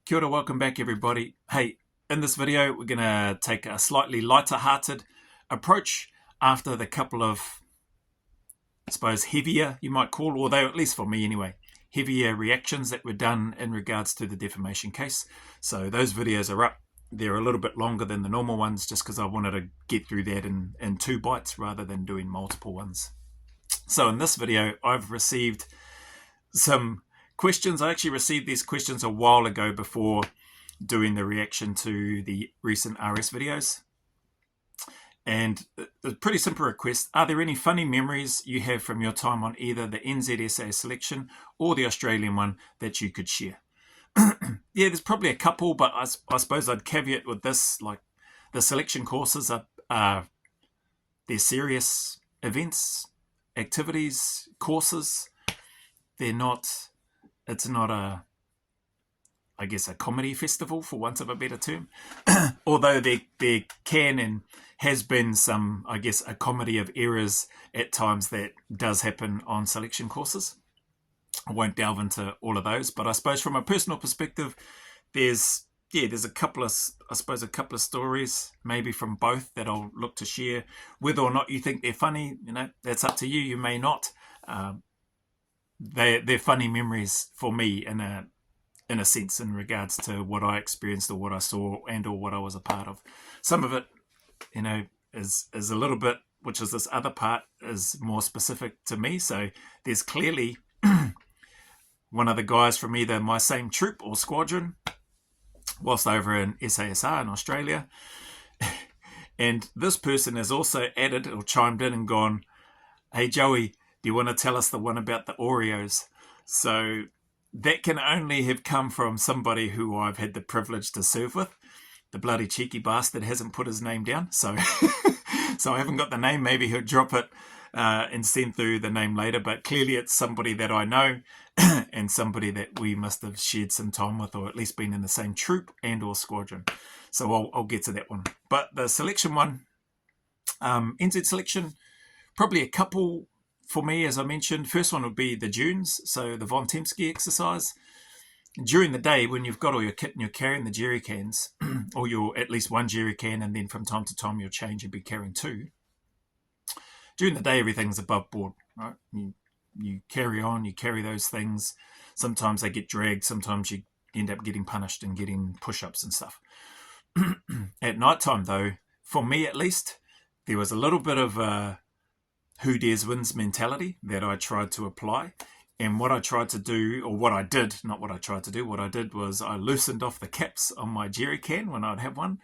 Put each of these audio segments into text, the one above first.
Kia ora, welcome back everybody. Hey, in this video we're going to take a slightly lighter-hearted approach after the couple of, I suppose, heavier, you might call, although at least for me anyway, heavier reactions that were done in regards to the defamation case. So those videos are up. They're a little bit longer than the normal ones just because I wanted to get through that in 2 bites rather than doing multiple ones. So in this video I've received some questions. I actually received these questions a while ago before doing the reaction to the recent RS videos. And a pretty simple request. Are there any funny memories you have from your time on either the NZSAS Selection or the Australian one that you could share? Yeah, there's probably a couple, but I suppose I'd caveat with this, like the selection courses are they're serious events, activities, courses. They're not, it's not a, I guess, a comedy festival, for want of a better term. Although there can and has been some, I guess, a comedy of errors at times that does happen on selection courses. I won't delve into all of those, but I suppose from a personal perspective, there's a couple of, I suppose, a couple of stories, maybe from both, that I'll look to share. Whether or not you think they're funny, that's up to you. You may not. They're funny memories for me in a sense, in regards to what I experienced or what I saw and or what I was a part of. Some of it, is a little bit, which is this other part, is more specific to me. So there's clearly one of the guys from either my same troop or squadron whilst over in SASR in Australia. And this person has also added or chimed in and gone, "Hey Joey, do you want to tell us the one about the Oreos?" So that can only have come from somebody who I've had the privilege to serve with. The bloody cheeky bastard hasn't put his name down, so so I haven't got the name. Maybe he'll drop it and send through the name later, but clearly it's somebody that I know and somebody that we must have shared some time with, or at least been in the same troop and or squadron. So I'll get to that one. But the selection one, NZ Selection, probably a couple for me, as I mentioned. First one would be the dunes, so the Von Temsky exercise. During the day, when you've got all your kit and you're carrying the jerry cans, or you're at least one jerry can, and then from time to time you'll change and be carrying two. During the day, everything's above board, right? You carry on, you carry those things. Sometimes they get dragged, sometimes you end up getting punished and getting push-ups and stuff. At night time, though, for me at least, there was a little bit of a who dares wins mentality that I tried to apply. And what I tried to do, or what I did, not what I tried to do, what I did was I loosened off the caps on my jerry can when I'd have one,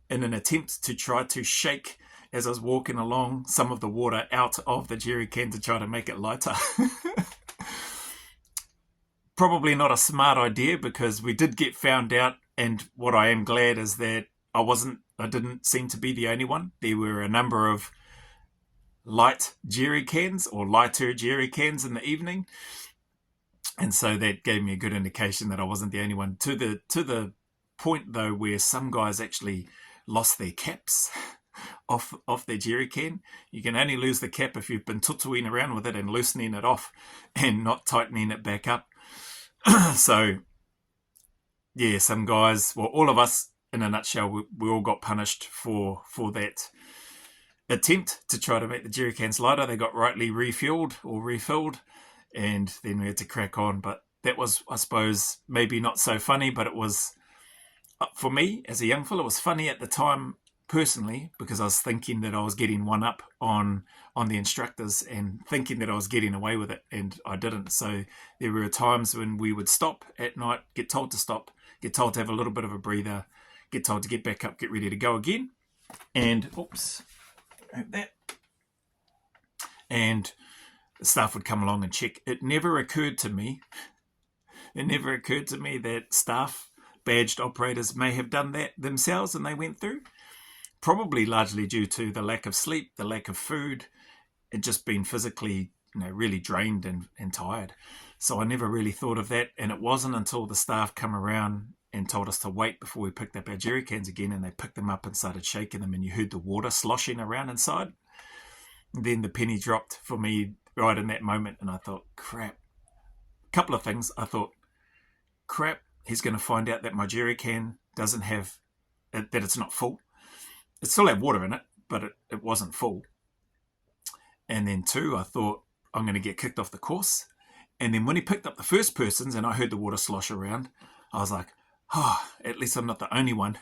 in an attempt to try to shake, as I was walking along, some of the water out of the jerry can to try to make it lighter. Probably not a smart idea, because we did get found out, and what I am glad is that I didn't seem to be the only one. There were a number of light jerry cans, or lighter jerry cans, in the evening, and so that gave me a good indication that I wasn't the only one, to the point though where some guys actually lost their caps off their jerry can. You can only lose the cap if you've been tutuing around with it and loosening it off and not tightening it back up. So yeah, some guys, well, all of us in a nutshell, we all got punished for that attempt to try to make the jerry cans lighter. They got rightly refueled or refilled, and then we had to crack on. But that was, I suppose, maybe not so funny, but it was, for me as a young fella, it was funny at the time personally, because I was thinking that I was getting one up on the instructors and thinking that I was getting away with it, and I didn't. So there were times when we would stop at night, get told to stop, get told to have a little bit of a breather, get told to get back up, get ready to go again, and that, and the staff would come along and check. It never occurred to me that staff, badged operators, may have done that themselves and they went through, probably largely due to the lack of sleep, the lack of food, and just being physically really drained and tired. So I never really thought of that, and it wasn't until the staff come around and told us to wait before we picked up our jerry cans again, and they picked them up and started shaking them, and you heard the water sloshing around inside. Then the penny dropped for me right in that moment, and I thought, crap. A couple of things. I thought, crap, he's going to find out that my jerry can doesn't have, that it's not full. It still had water in it, but it wasn't full. And then 2, I thought, I'm going to get kicked off the course. And then when he picked up the first person's and I heard the water slosh around, I was like, oh, at least I'm not the only one.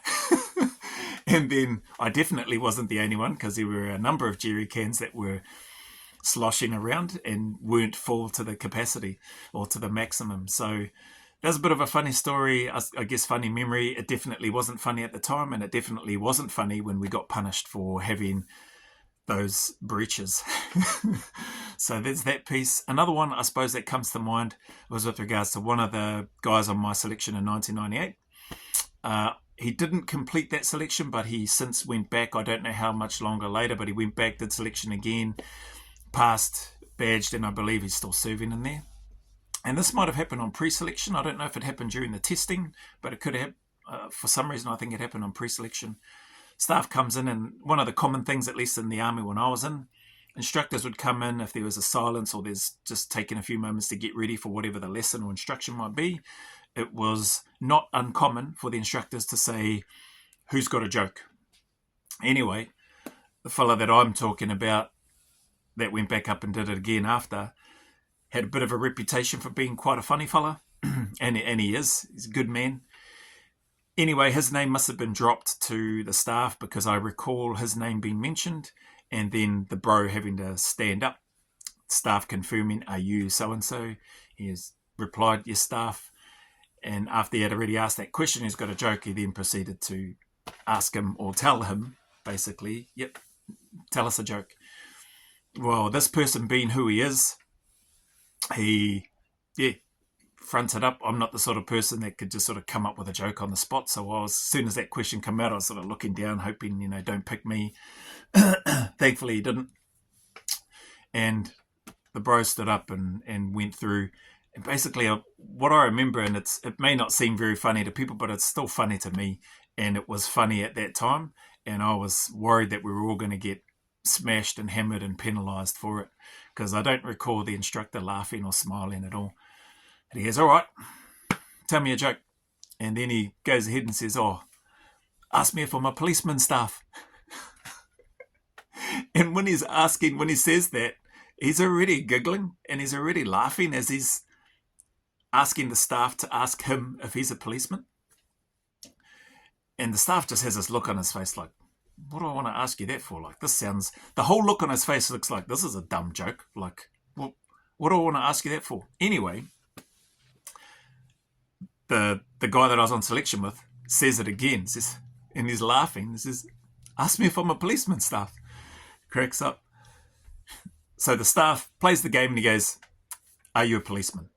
And then I definitely wasn't the only one, because there were a number of jerry cans that were sloshing around and weren't full to the capacity or to the maximum. So that's a bit of a funny story, I guess funny memory. It definitely wasn't funny at the time, and it definitely wasn't funny when we got punished for having those breaches. So there's that piece. Another one I suppose that comes to mind was with regards to one of the guys on my selection in 1998. He didn't complete that selection, but he since went back. I don't know how much longer later, but he went back, did selection again, passed, badged, and I believe he's still serving in there. And this might have happened on pre-selection. I don't know if it happened during the testing, but it could have. For some reason, I think it happened on pre-selection. Staff comes in, and one of the common things, at least in the army when I was in, instructors would come in if there was a silence or there's just taking a few moments to get ready for whatever the lesson or instruction might be. It was not uncommon for the instructors to say, who's got a joke? Anyway, the fella that I'm talking about that went back up and did it again after had a bit of a reputation for being quite a funny fella, and he is. He's a good man. Anyway, his name must have been dropped to the staff, because I recall his name being mentioned and then the bro having to stand up. Staff confirming, are you so-and-so? He has replied, yes, staff. And after he had already asked that question, he's got a joke. He then proceeded to ask him, or tell him, basically, yep, tell us a joke. Well, this person being who he is, he fronted up. I'm not the sort of person that could just sort of come up with a joke on the spot. So as soon as that question came out, I was sort of looking down, hoping, don't pick me. Thankfully, he didn't. And the bro stood up and went through. And basically, what I remember, and it may not seem very funny to people, but it's still funny to me. And it was funny at that time. And I was worried that we were all going to get smashed and hammered and penalised for it, because I don't recall the instructor laughing or smiling at all. And he goes, all right, tell me a joke. And then he goes ahead and says, oh, ask me if I'm a policeman, staff. And when he says that, he's already giggling and he's already laughing as he's asking the staff to ask him if he's a policeman. And the staff just has this look on his face like, what do I want to ask you that for? Like, the whole look on his face looks like, this is a dumb joke. Like, what do I want to ask you that for? Anyway, the guy that I was on selection with says it again, and he's laughing. He says, ask me if I'm a policeman, staff. Cracks up. So the staff plays the game and he goes, are you a policeman?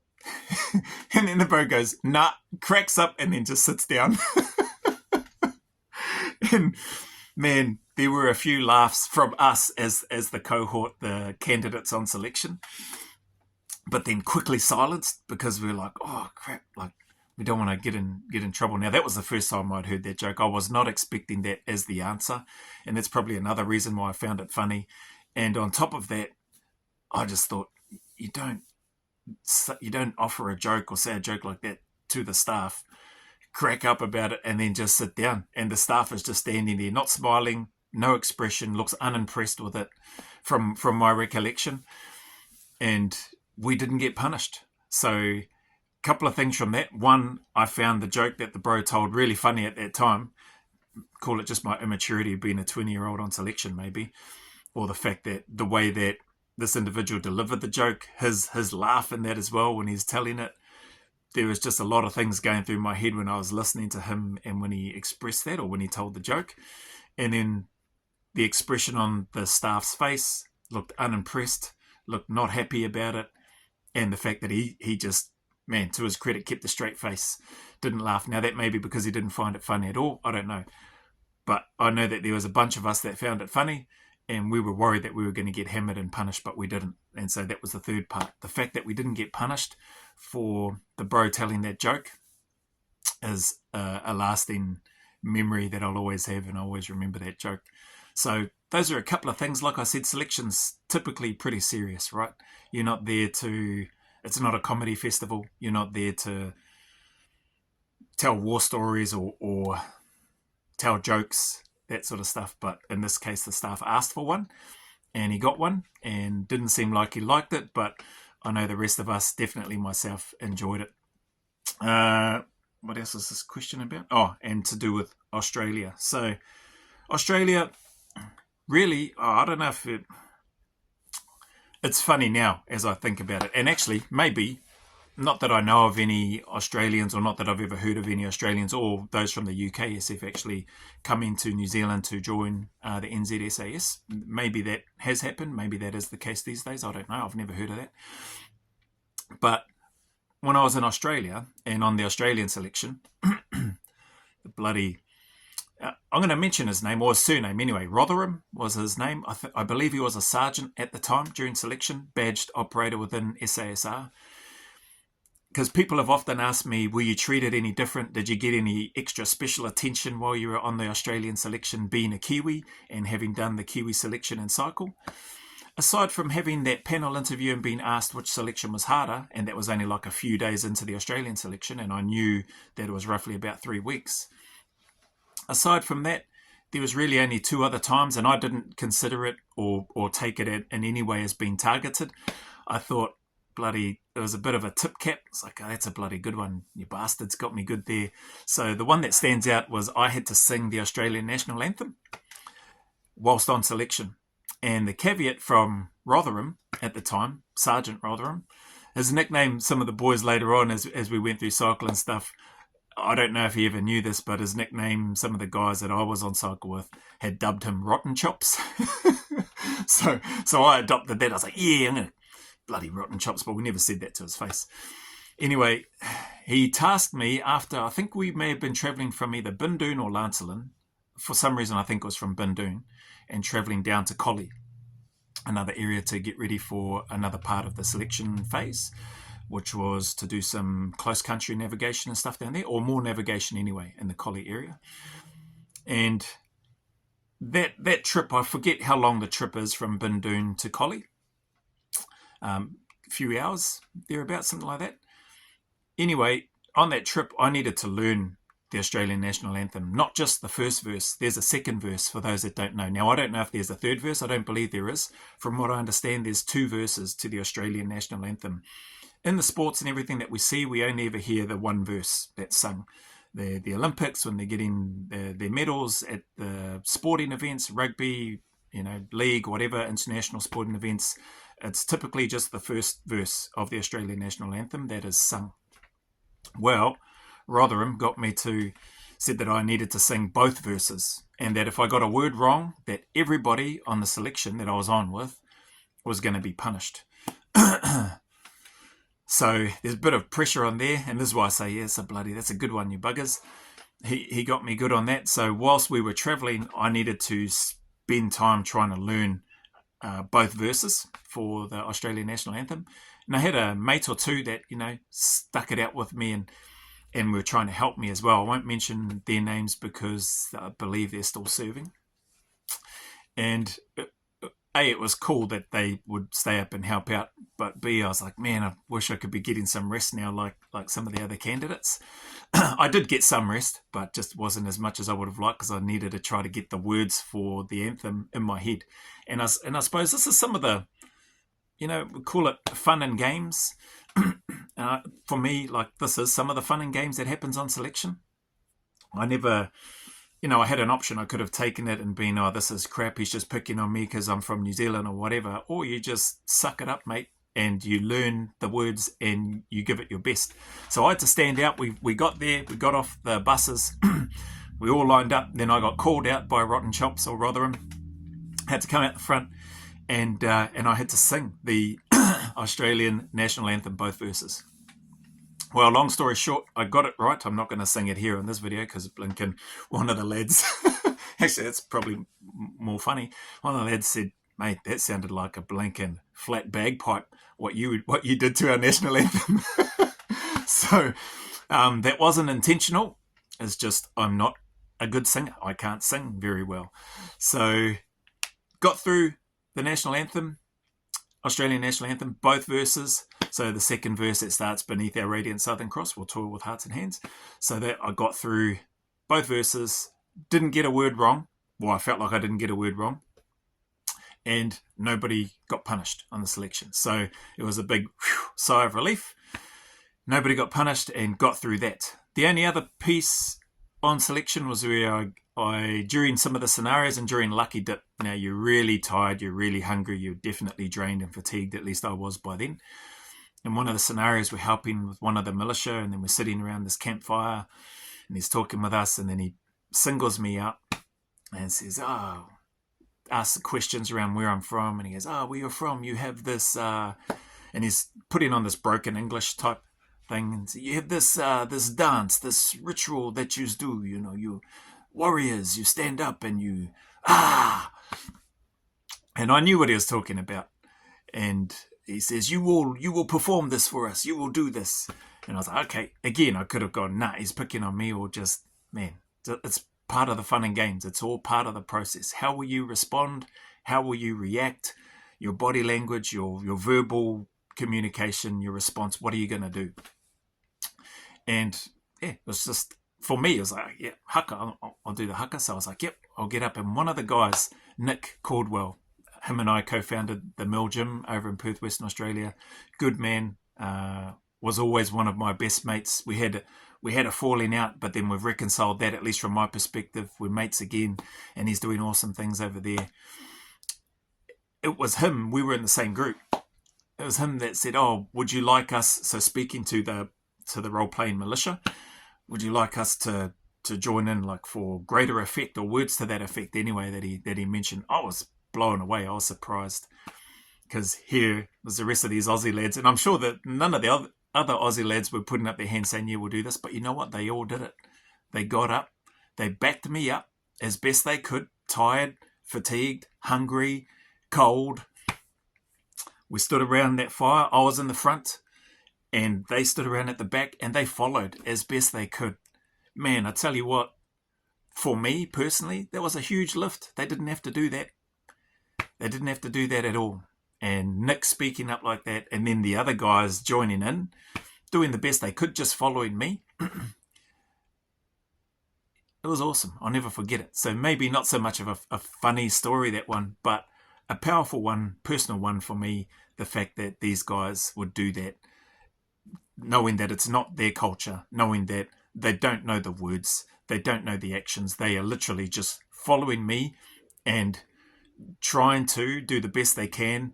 And then the bro goes, nah, cracks up, and then just sits down. And man, there were a few laughs from us as the cohort, the candidates on selection, but then quickly silenced, because we were like, oh crap, like we don't want to get in trouble. Now, that was the first time I'd heard that joke. I was not expecting that as the answer, and that's probably another reason why I found it funny. And on top of that, I just thought, you don't offer a joke or say a joke like that to the staff, crack up about it, and then just sit down. And the staff is just standing there, not smiling, no expression, looks unimpressed with it from my recollection. And we didn't get punished. So a couple of things from that. One, I found the joke that the bro told really funny at that time. Call it just my immaturity of being a 20-year-old on selection, maybe. Or the fact that the way that this individual delivered the joke, his laugh in that as well when he's telling it, there was just a lot of things going through my head when I was listening to him and when he expressed that or when he told the joke. And then the expression on the staff's face looked unimpressed, looked not happy about it. And the fact that he just, man, to his credit, kept a straight face, didn't laugh. Now, that may be because he didn't find it funny at all. I don't know. But I know that there was a bunch of us that found it funny, and we were worried that we were going to get hammered and punished, but we didn't. And so that was the third part. The fact that we didn't get punished for the bro telling that joke is a lasting memory that I'll always have, and I always remember that joke. So those are a couple of things. Like I said, selection's typically pretty serious, right? You're not there to... It's not a comedy festival. You're not there to tell war stories or tell jokes, that sort of stuff. But in this case, the staff asked for one, and he got one, and didn't seem like he liked it. But I know the rest of us, definitely myself, enjoyed it. What else is this question about? Oh, and to do with Australia. So Australia, really, I don't know if it's funny now as I think about it. And actually, maybe, not that I know of any Australians, or not that I've ever heard of any Australians or those from the UKSF actually coming to New Zealand to join the NZSAS. Maybe that has happened. Maybe that is the case these days. I don't know. I've never heard of that. But when I was in Australia and on the Australian selection, the bloody... I'm going to mention his name, or his surname anyway. Rotherham was his name. I believe he was a sergeant at the time during selection, badged operator within SASR. Because people have often asked me, were you treated any different? Did you get any extra special attention while you were on the Australian selection, being a Kiwi and having done the Kiwi selection and cycle? Aside from having that panel interview and being asked which selection was harder, and that was only like a few days into the Australian selection, and I knew that it was roughly about 3 weeks. Aside from that, there was really only 2 other times, and I didn't consider it or take it in any way as being targeted. I thought, bloody, it was a bit of a tip cap. It's like, oh, that's a bloody good one. You bastards got me good there. So the one that stands out was I had to sing the Australian National Anthem whilst on selection. And the caveat from Rotherham at the time, Sergeant Rotherham, his nickname, some of the boys later on as we went through cycle and stuff, I don't know if he ever knew this, but his nickname, some of the guys that I was on cycle with had dubbed him Rotten Chops. so I adopted that. I was like, yeah, I'm going to bloody Rotten Chops, but we never said that to his face. Anyway, he tasked me after, I think we may have been travelling from either Bindoon or Lancelin. For some reason, I think it was from Bindoon, and travelling down to Collie, another area to get ready for another part of the selection phase, which was to do some close country navigation and stuff down there, or more navigation anyway, in the Collie area. And that trip, I forget how long the trip is from Bindoon to Collie. A few hours, thereabouts, something like that. Anyway, on that trip, I needed to learn the Australian National Anthem, not just the first verse. There's a second verse for those that don't know. Now, I don't know if there's a third verse. I don't believe there is. From what I understand, there's 2 verses to the Australian National Anthem. In the sports and everything that we see, we only ever hear the 1 verse that's sung. The Olympics, when they're getting their medals at the sporting events, rugby, league, whatever, international sporting events, it's typically just the first verse of the Australian National Anthem that is sung. Well, Rotherham said that I needed to sing both verses, and that if I got a word wrong, that everybody on the selection that I was on with was going to be punished. So there's a bit of pressure on there, and this is why I say, yeah, that's a good one, you buggers. He got me good on that. So whilst we were travelling, I needed to spend time trying to learn both verses for the Australian National Anthem. And I had a mate or 2 that, stuck it out with me and were trying to help me as well. I won't mention their names because I believe they're still serving. And A, it was cool that they would stay up and help out, but B, I was like, man, I wish I could be getting some rest now like some of the other candidates. I did get some rest, but just wasn't as much as I would have liked because I needed to try to get the words for the anthem in my head. And I suppose this is some of the, we call it fun and games. For me, this is some of the fun and games that happens on selection. I never... I had an option. I could have taken it and been, oh, this is crap. He's just picking on me because I'm from New Zealand or whatever. Or you just suck it up, mate, and you learn the words and you give it your best. So I had to stand out. We got there. We got off the buses. We all lined up. Then I got called out by Rotten Chops or Rotherham. Had to come out the front and I had to sing the Australian National Anthem, both verses. Well, long story short, I got it right. I'm not going to sing it here in this video because Blinken, one of the lads, actually that's probably more funny. One of the lads said, mate, that sounded like a Blinken flat bagpipe, what you did to our national anthem. So that wasn't intentional. It's just I'm not a good singer. I can't sing very well. So got through the national anthem, Australian National Anthem, both verses. So the second verse that starts, beneath our radiant southern cross, we'll toil with hearts and hands. So that I got through both verses, didn't get a word wrong. Well, I felt like I didn't get a word wrong. And nobody got punished on the selection. So it was a big sigh of relief. Nobody got punished and got through that. The only other piece on selection was where I during some of the scenarios and during Lucky Dip, now you're really tired, you're really hungry, you're definitely drained and fatigued, at least I was by then. In one of the scenarios, we're helping with one of the militia, and then we're sitting around this campfire, and he's talking with us, and then he singles me out and says, asks the questions around where I'm from, and he goes, where you're from, you have this, and he's putting on this broken English type thing, and so you have this this dance, this ritual that you do, you warriors, you stand up and you and I knew what he was talking about. And he says, you will perform this for us, you will do this. And I was like, okay. Again, I could have gone, nah, he's picking on me, or just, man, it's part of the fun and games. It's all part of the process. How will you respond? How will you react? Your body language, your verbal communication, your response, what are you going to do? And yeah, it was just, for me, it was like, yeah, Haka, I'll do the Haka. So I was like, yep, I'll get up. And one of the guys, Nick Caldwell, him and I co-founded the Mill Gym over in Perth, Western Australia. Good man, was always one of my best mates. We had a falling out, but then we've reconciled that, at least from my perspective. We're mates again, and he's doing awesome things over there. It was him, we were in the same group. It was him that said, would you like us, so speaking to the role-playing militia, would you like us to join in, like, for greater effect, or words to that effect anyway, that he mentioned. I was blown away. I was surprised, because here was the rest of these Aussie lads, and I'm sure that none of the other Aussie lads were putting up their hands saying, yeah, we'll do this. But you know what? They all did it. They got up. They backed me up as best they could. Tired, fatigued, hungry, cold. We stood around that fire. I was in the front, and they stood around at the back, and they followed as best they could. Man, I tell you what, for me personally, that was a huge lift. They didn't have to do that. They didn't have to do that at all. And Nick speaking up like that, and then the other guys joining in, doing the best they could, just following me. It was awesome. I'll never forget it. So maybe not so much of a funny story, that one, but a powerful one, personal one for me, the fact that these guys would do that, knowing that it's not their culture, knowing that they don't know the words, they don't know the actions, they are literally just following me and trying to do the best they can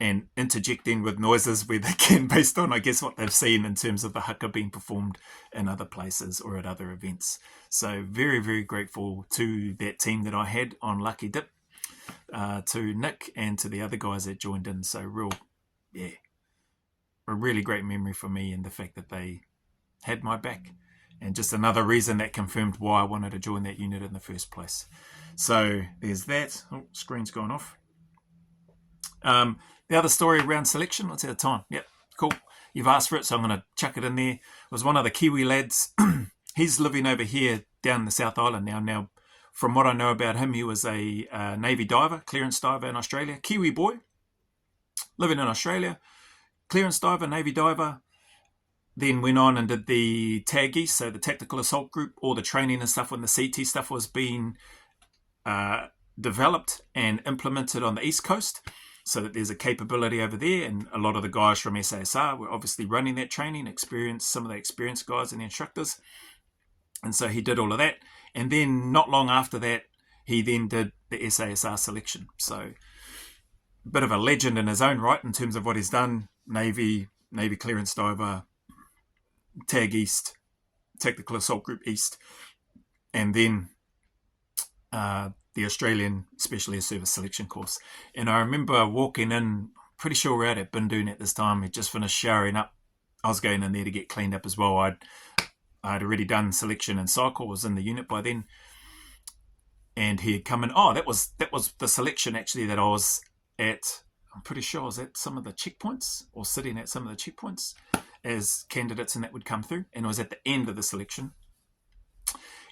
and interjecting with noises where they can, based on, I guess, what they've seen in terms of the Haka being performed in other places or at other events. So very, very grateful to that team that I had on Lucky Dip, to Nick and to the other guys that joined in. So a really great memory for me, and the fact that they had my back, and just another reason that confirmed why I wanted to join that unit in the first place. So there's that. Oh, screen's gone off. The other story around selection, what's our time? Yep, cool. You've asked for it, so I'm going to chuck it in there. It was one of the Kiwi lads. He's living over here down the South Island now. Now, from what I know about him, he was a Navy diver, clearance diver in Australia. Kiwi boy, living in Australia. Clearance diver, Navy diver. Then went on and did the TAGI, so the Tactical Assault Group, all the training and stuff when the CT stuff was being developed and implemented on the East Coast, so that there's a capability over there. And a lot of the guys from SASR were obviously running that training, some of the experienced guys and the instructors. And so he did all of that. And then not long after that, he then did the SASR selection. So a bit of a legend in his own right in terms of what he's done. Navy clearance diver, TAG East, Tactical Assault Group East, and then the Australian Special Air Service selection course. And I remember walking in, pretty sure we're out at Bindoon at this time. He'd just finished showering up. I was going in there to get cleaned up as well. I had already done selection and cycle, was in the unit by then. And he had come in. Oh, that was the selection actually that I was at. I'm pretty sure I was at some of the checkpoints, or sitting at some of the checkpoints as candidates, and that would come through. And it was at the end of the selection,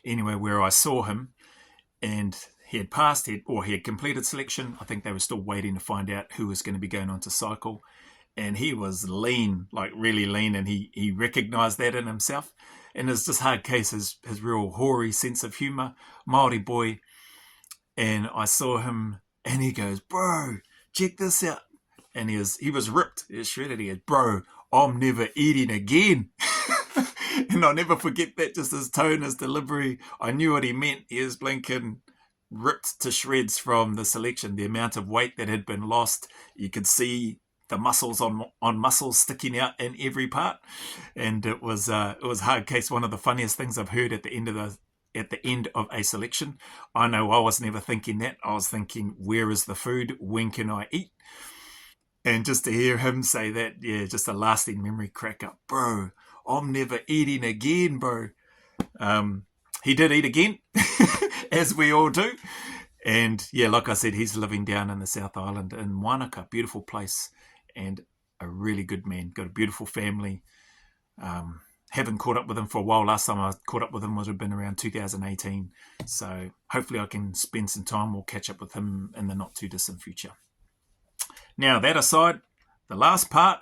anyway, where I saw him, and he had passed, he had completed selection. I think they were still waiting to find out who was going to be going on to cycle. and he was lean, like really lean, and he recognised that in himself. And it's just hard case, his real hoary sense of humour, Māori boy. And I saw him, and he goes, "Bro, check this out." And he was ripped, he was shredded. He goes, "Bro, I'm never eating again." And I'll never forget that, just his tone, his delivery. I knew what he meant. He was blinking ripped to shreds from the selection. The amount of weight that had been lost, you could see the muscles on muscles sticking out in every part. And it was hard case. One of the funniest things I've heard at the end of a selection. I know I was never thinking that. I was thinking, where is the food? When can I eat? And just to hear him say that, yeah, just a lasting memory crack up. "Bro, I'm never eating again, bro." He did eat again, as we all do. And yeah, like I said, he's living down in the South Island in Wanaka, beautiful place, and a really good man. Got a beautiful family. Haven't caught up with him for a while. Last time I caught up with him would have been around 2018. So hopefully I can spend some time or catch up with him in the not too distant future. Now, that aside, the last part,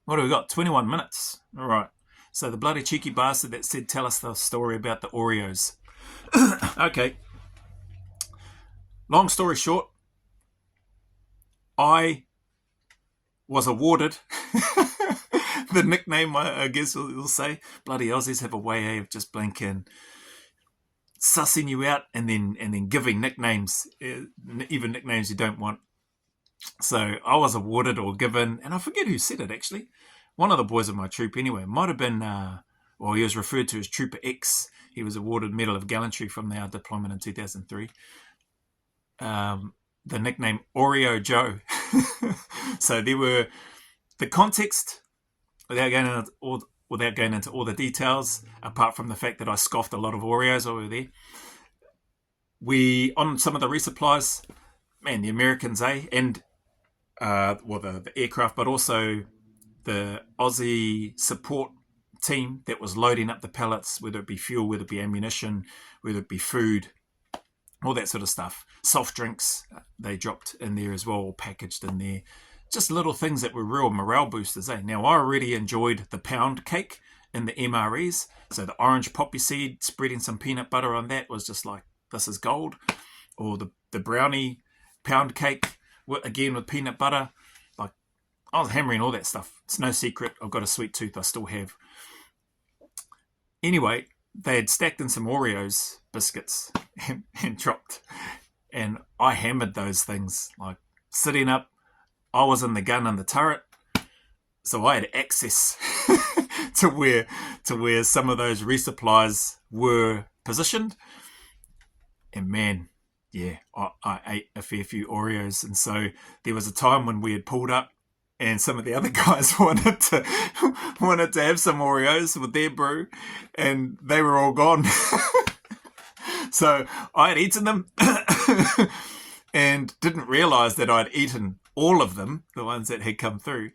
what do we got? 21 minutes. All right. So the bloody cheeky bastard that said, tell us the story about the Oreos. Okay. Long story short, I was awarded the nickname, I guess we'll say. Bloody Aussies have a way of just blinking, sussing you out, and then giving nicknames, even nicknames you don't want. So I was awarded or given, and I forget who said it actually. One of the boys of my troop anyway. Might have been, he was referred to as Trooper X. He was awarded Medal of Gallantry from our deployment in 2003. The nickname Oreo Joe. So there were the context, without going into all the details, apart from the fact that I scoffed a lot of Oreos over there. We, on some of the resupplies, man, the Americans, and the aircraft, but also the Aussie support team that was loading up the pallets, whether it be fuel, whether it be ammunition, whether it be food, all that sort of stuff. Soft drinks, they dropped in there as well, packaged in there. Just little things that were real morale boosters. Now, I already enjoyed the pound cake in the MREs. So the orange poppy seed, spreading some peanut butter on that was just like, this is gold. Or the brownie pound cake, again with peanut butter. Like, I was hammering all that stuff. It's no secret. I've got a sweet tooth. I still have. Anyway, they had stacked in some Oreos biscuits and dropped. And I hammered those things, like sitting up. I was in the gun and the turret, so I had access to where some of those resupplies were positioned. And man, yeah, I ate a fair few Oreos. And so there was a time when we had pulled up, and some of the other guys wanted to have some Oreos with their brew, and they were all gone. So I had eaten them and didn't realise that I'd eaten all of them, the ones that had come through.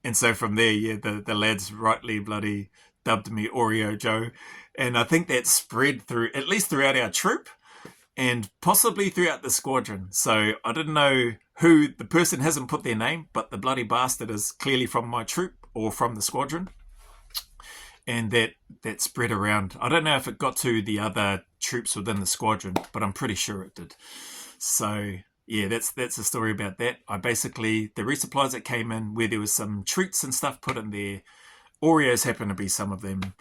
And so from there, yeah, the lads rightly bloody dubbed me Oreo Joe. And I think that spread through, at least throughout our troop, and possibly throughout the squadron. So I didn't know who, the person hasn't put their name, but the bloody bastard is clearly from my troop or from the squadron. And that spread around. I don't know if it got to the other troops within the squadron, but I'm pretty sure it did. So yeah, that's the story about that. I basically, the resupplies that came in, where there was some treats and stuff put in there, Oreos happened to be some of them.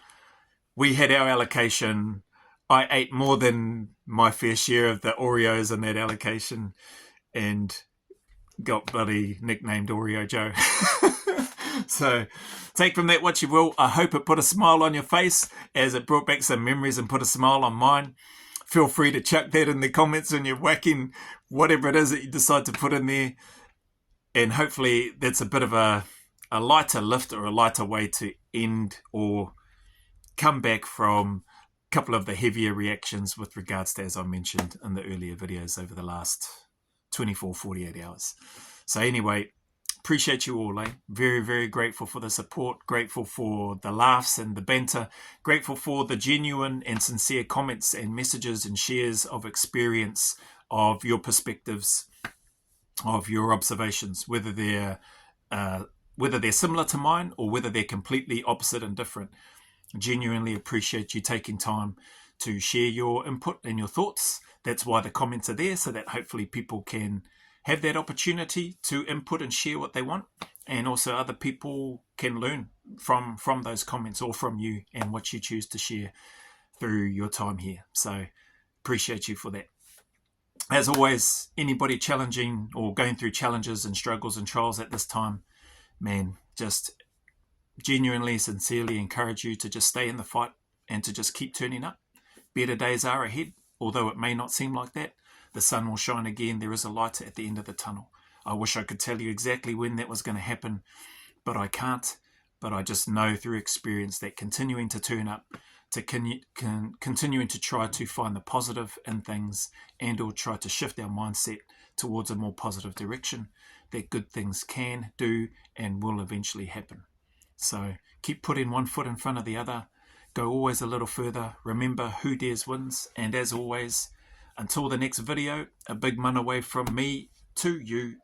We had our allocation. I ate more than my fair share of the Oreos in that allocation, and got bloody nicknamed Oreo Joe. So take from that what you will. I hope it put a smile on your face, as it brought back some memories and put a smile on mine. Feel free to chuck that in the comments when you're whacking whatever it is that you decide to put in there. And hopefully that's a bit of a lighter lift, or a lighter way to end or come back from a couple of the heavier reactions with regards to, as I mentioned in the earlier videos, over the last 24, 48 hours. So anyway, appreciate you all, Very, very grateful for the support, grateful for the laughs and the banter, grateful for the genuine and sincere comments and messages and shares of experience, of your perspectives, of your observations, whether whether they're similar to mine or whether they're completely opposite and different. I genuinely appreciate you taking time to share your input and your thoughts. That's why the comments are there, so that hopefully people can have that opportunity to input and share what they want, and also other people can learn from those comments or from you and what you choose to share through your time here. So appreciate you for that. As always, anybody challenging or going through challenges and struggles and trials at this time, man, just genuinely, sincerely encourage you to just stay in the fight and to just keep turning up. Better days are ahead, although it may not seem like that. The sun will shine again. There is a light at the end of the tunnel. I wish I could tell you exactly when that was going to happen, but I can't. But I just know through experience that continuing to turn up, to continuing to try to find the positive in things and or try to shift our mindset towards a more positive direction, that good things can do and will eventually happen. So keep putting one foot in front of the other. Go always a little further. Remember, who dares wins. And as always, until the next video, a big mana away from me to you.